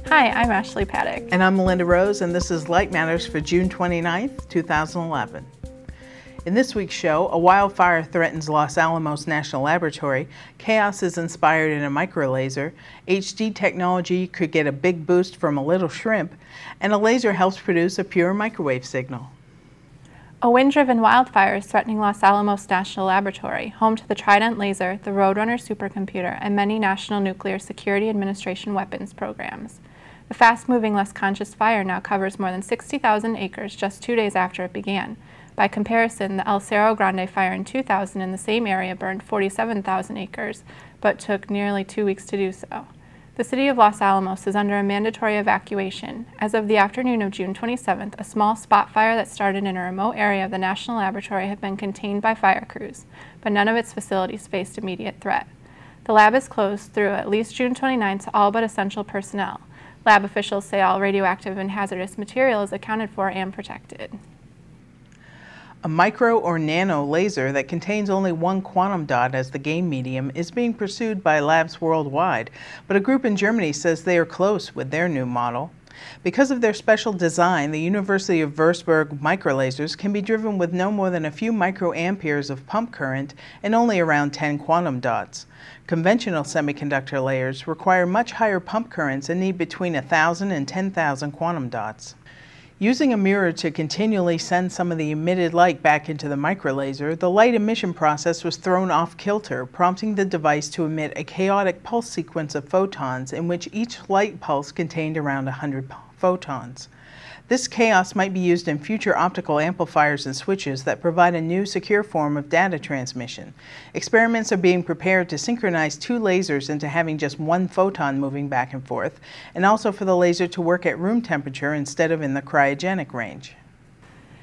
Hi, I'm Ashley Paddock. And I'm Melinda Rose, and this is Light Matters for June 29th, 2011. In this week's show, a wildfire threatens Los Alamos National Laboratory, chaos is inspired in a microlaser, HD technology could get a big boost from a little shrimp, and a laser helps produce a pure microwave signal. A wind-driven wildfire is threatening Los Alamos National Laboratory, home to the Trident laser, the Roadrunner supercomputer, and many National Nuclear Security Administration weapons programs. The fast-moving, less conscious fire now covers more than 60,000 acres just 2 days after it began. By comparison, the El Cerro Grande fire in 2000 in the same area burned 47,000 acres, but took nearly 2 weeks to do so. The city of Los Alamos is under a mandatory evacuation. As of the afternoon of June 27th, a small spot fire that started in a remote area of the National Laboratory had been contained by fire crews, but none of its facilities faced immediate threat. The lab is closed through at least June 29th to all but essential personnel. Lab officials say all radioactive and hazardous material is accounted for and protected. A micro or nano laser that contains only one quantum dot as the gain medium is being pursued by labs worldwide, but a group in Germany says they are close with their new model. Because of their special design, the University of Würzburg microlasers can be driven with no more than a few microamperes of pump current and only around 10 quantum dots. Conventional semiconductor layers require much higher pump currents and need between 1,000 and 10,000 quantum dots. Using a mirror to continually send some of the emitted light back into the microlaser, the light emission process was thrown off kilter, prompting the device to emit a chaotic pulse sequence of photons in which each light pulse contained around 100 photons. This chaos might be used in future optical amplifiers and switches that provide a new secure form of data transmission. Experiments are being prepared to synchronize two lasers into having just one photon moving back and forth, and also for the laser to work at room temperature instead of in the cryogenic range.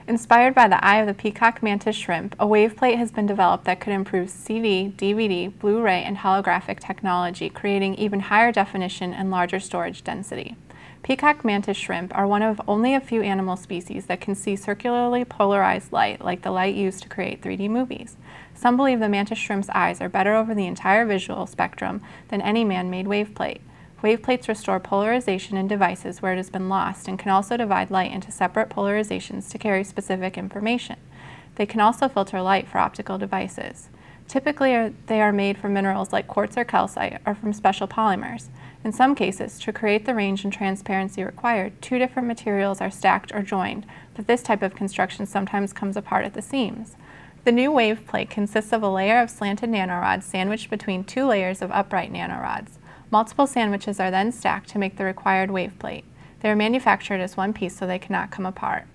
Inspired by the eye of the peacock mantis shrimp, a waveplate has been developed that could improve CD, DVD, Blu-ray, and holographic technology, creating even higher definition and larger storage density. Peacock mantis shrimp are one of only a few animal species that can see circularly polarized light, like the light used to create 3D movies. Some believe the mantis shrimp's eyes are better over the entire visual spectrum than any man-made waveplate. Waveplates restore polarization in devices where it has been lost and can also divide light into separate polarizations to carry specific information. They can also filter light for optical devices. Typically, they are made from minerals like quartz or calcite or from special polymers. In some cases, to create the range and transparency required, two different materials are stacked or joined, but this type of construction sometimes comes apart at the seams. The new wave plate consists of a layer of slanted nanorods sandwiched between two layers of upright nanorods. Multiple sandwiches are then stacked to make the required wave plate. They are manufactured as one piece so they cannot come apart.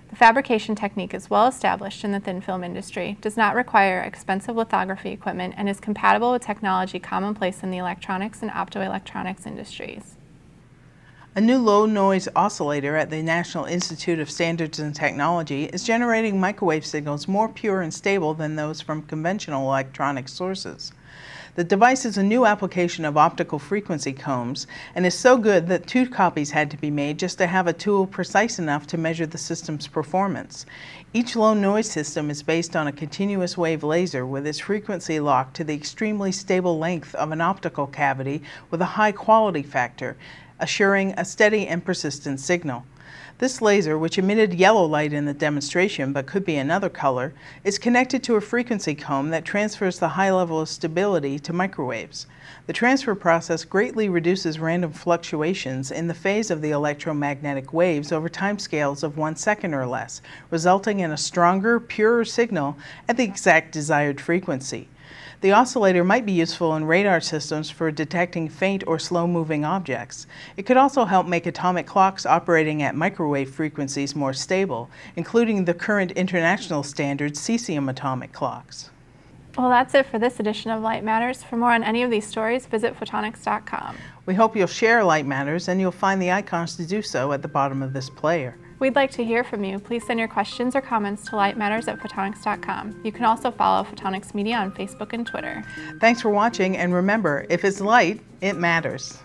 The fabrication technique is well established in the thin film industry, does not require expensive lithography equipment, and is compatible with technology commonplace in the electronics and optoelectronics industries. A new low-noise oscillator at the National Institute of Standards and Technology is generating microwave signals more pure and stable than those from conventional electronic sources. The device is a new application of optical frequency combs and is so good that 2 copies had to be made just to have a tool precise enough to measure the system's performance. Each low noise system is based on a continuous wave laser with its frequency locked to the extremely stable length of an optical cavity with a high quality factor, assuring a steady and persistent signal. This laser, which emitted yellow light in the demonstration but could be another color, is connected to a frequency comb that transfers the high level of stability to microwaves. The transfer process greatly reduces random fluctuations in the phase of the electromagnetic waves over timescales of 1 second or less, resulting in a stronger, purer signal at the exact desired frequency. The oscillator might be useful in radar systems for detecting faint or slow-moving objects. It could also help make atomic clocks operating at microwave frequencies more stable, including the current international standard cesium atomic clocks. Well, that's it for this edition of Light Matters. For more on any of these stories, visit photonics.com. We hope you'll share Light Matters, and you'll find the icons to do so at the bottom of this player. We'd like to hear from you. Please send your questions or comments to lightmatters@photonics.com. You can also follow Photonics Media on Facebook and Twitter. Thanks for watching, and remember, if it's light, it matters.